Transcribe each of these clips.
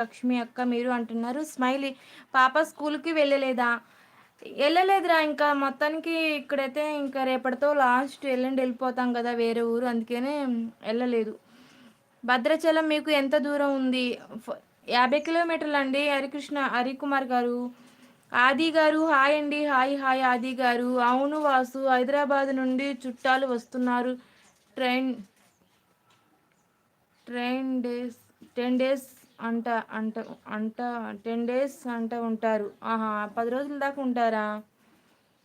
లక్ష్మి అక్క మీరు అంటున్నారు. స్మైలీ పాప స్కూల్‌కి వెళ్ళలేదా? ఎళ్ళలేదురా ఇంకా మొత్తానికి ఇక్కడైతే ఇంకా రేపటితో లాస్ట్ ఎల్లుండి ఎళ్ళిపోతాం కదా! వేరే ఊరు అందుకనే ఎళ్ళలేదు. భద్రాచలం మీకు ఎంత దూరం ఉంది? ఫ 50 కిలోమీటర్లండి హరికుమార్ గారు. ఆది గారు హాయ్ అండి. హాయ్ హాయ్ ఆది గారు. అవును వాసు హైదరాబాద్ నుండి చుట్టాలు వస్తున్నారు. ట్రైన్ ట్రైన్ డేస్ 10 డేస్ అంట అంట అంట 10 డేస్ అంట ఉంటారు. ఆహా! 10 రోజుల దాకా ఉంటారా?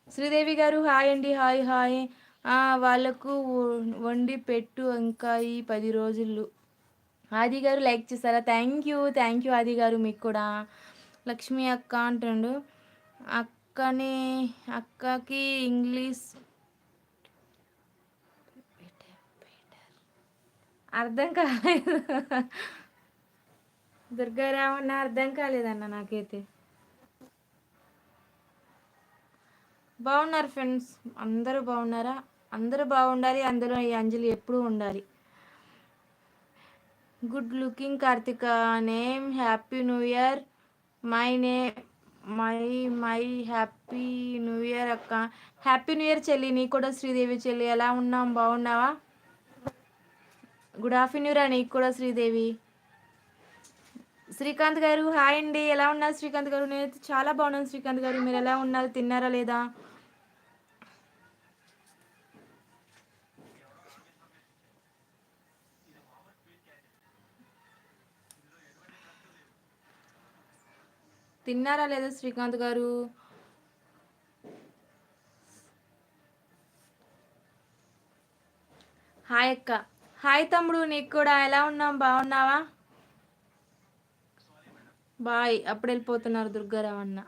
శ్రీదేవి గారు హాయ్ అండి. Hi hi. వాళ్ళకు వండి పెట్టు ఇంకా ఈ 10 రోజులు. ఆది గారు లైక్ చేశారా? థ్యాంక్ యూ ఆది గారు మీకు కూడా. లక్ష్మి అక్క అంటుండు. అక్కని అక్కకి ఇంగ్లీష్ అర్థం కాలేదు. దుర్గారామన్న అర్థం కాలేదన్న నాకైతే. బాగున్నారు ఫ్రెండ్స్. అందరూ బాగున్నారా? అందరూ బాగుండాలి. అందులో ఈ అంజలి ఎప్పుడూ ఉండాలి. Good looking Karthika name happy new year my నే my my happy new year అక్క. హ్యాపీ న్యూ ఇయర్ చెల్లి. నీ కూడా శ్రీదేవి చెల్లి. ఎలా ఉన్నాం? బాగున్నావా? గుడ్ ఆఫ్టర్నూన్ రా నీకు కూడా శ్రీదేవి. శ్రీకాంత్ గారు హాయ్ అండి. ఎలా ఉన్నారు శ్రీకాంత్ గారు? నేనైతే చాలా బాగున్నాను శ్రీకాంత్ గారు. మీరు ఎలా ఉన్నారు? తిన్నారా లేదా? తిన్నారా లేదా శ్రీకాంత్ గారు? హాయ్ అక్క. హాయ్ తమ్ముడు నీకు కూడా. ఎలా ఉన్నాం? బాగున్నావా? బాయ్. అప్పుడు వెళ్ళిపోతున్నారు దుర్గారావన్న.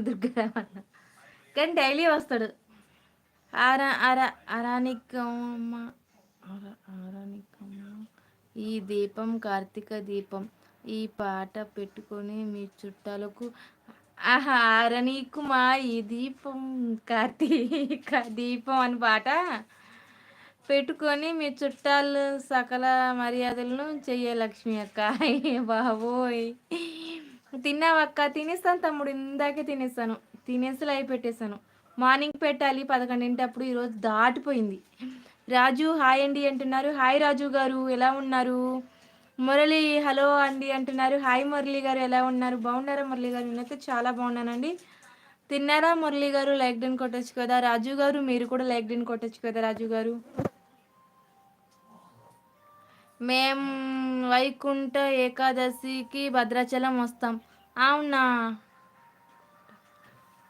దుర్గారావన్న కానీ డైలీ వస్తాడు. ఆరా అరా అరానికమ్మ అరానికమ్మ ఈ దీపం కార్తీక దీపం ఈ పాట పెట్టుకొని మీ చుట్టాలకు ఆహా అరనీకుమా ఈ దీపం కార్తీక దీపం అని పాట పెట్టుకొని మీ చుట్టాలు సకల మర్యాదలను చెయ్య లక్ష్మి అక్క. అయ్య బాబోయ్. తిన్నావక్క? తినేస్తాను తమ్ముడు. ఇందాకే తినేస్తాను. తినేసి లైవ్ పెట్టేశాను. మార్నింగ్ పెట్టాలి 11 అప్పుడు. ఈరోజు దాటిపోయింది. రాజు హాయ్ అండి అంటున్నారు. హాయ్ రాజు గారు ఎలా ఉన్నారు? మురళి హలో అండి అంటున్నారు. హాయ్ మురళి గారు ఎలా ఉన్నారు? బాగున్నారా మురళి గారు? నేనైతే చాలా బాగున్నానండి. తిన్నారా మురళి గారు? లైక్ డన్ కొట్టచ్చు కదా. రాజు గారు మీరు కూడా లైక్ డన్ కొట్టచ్చు కదా రాజు గారు. మేం వైకుంఠ ఏకాదశికి భద్రాచలం వస్తాం. అవునా?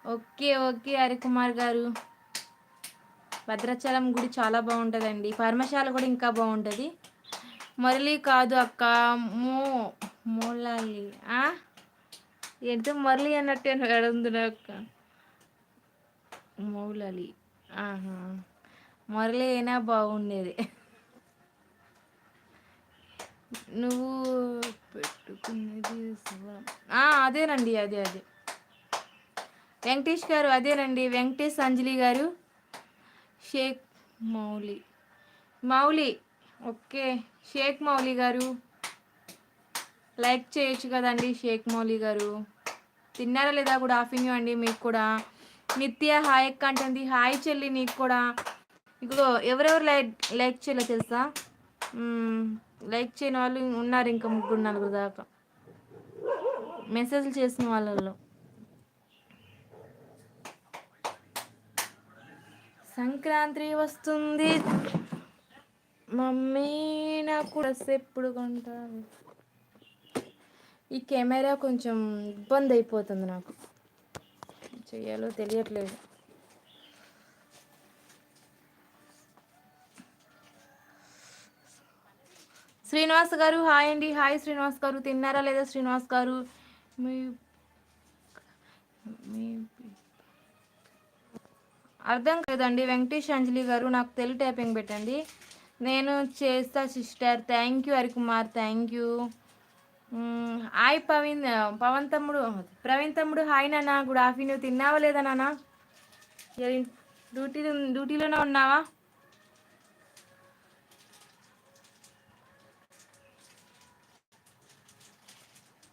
ఓకే ఓకే హరికుమార్ గారు. భద్రాచలం గుడి చాలా బాగుంటుందండి. పర్మశాల కూడా ఇంకా బాగుంటుంది. మురళి కాదు అక్క మో మోలాలి ఎంత మురళి అన్నట్టు ఎడుంది అక్క. మౌలలి ఆహా మురళి అయినా బాగుండేది. నువ్వు పెట్టుకునేది అదేనండి అదే అదే వెంకటేష్ గారు అదేనండి వెంకటేష్ అంజలి గారు. షేక్ మౌలి మౌలి ఓకే షేక్ మౌలి గారు లైక్ చేయొచ్చు కదండి షేక్ మౌలి గారు. తిన్నారా లేదా? గుడ్ ఆఫ్టర్నూన్ అండి మీకు కూడా. నిత్య హాయ్ అక్క అంటుంది. హాయ్ చెల్లి నీకు కూడా. ఇప్పుడు ఎవరెవరు లైక్ చేయలే తెలుసా? లైక్ చేయని వాళ్ళు ఉన్నారు ఇంకా 3-4 దాకా మెసేజ్లు చేసిన వాళ్ళల్లో. సంక్రాంతి వస్తుంది మమ్మీ నాకు డ్రెస్ ఎప్పుడు కొంటారు. ఈ కెమెరా కొంచెం ఇబ్బంది అయిపోతుంది నాకు. చెయ్యాలో తెలియట్లేదు. శ్రీనివాస్ గారు హాయ్ అండి. హాయ్ శ్రీనివాస్ గారు. తిన్నారా లేదా శ్రీనివాస్ గారు? మీ అర్థం కాదండి వెంకటేష్ అంజలి గారు. నాకు తెలుగు టైపింగ్ పెట్టండి. నేను చేస్తా sister. Thank you Harikumar. Thank you. Hi Pavan తమ్ముడు ప్రవీణ్ తమ్ముడు హాయ్ నాన్న. Good afternoon. తిన్నావా లేదా నాన్న? డ్యూటీలోనే ఉన్నావా?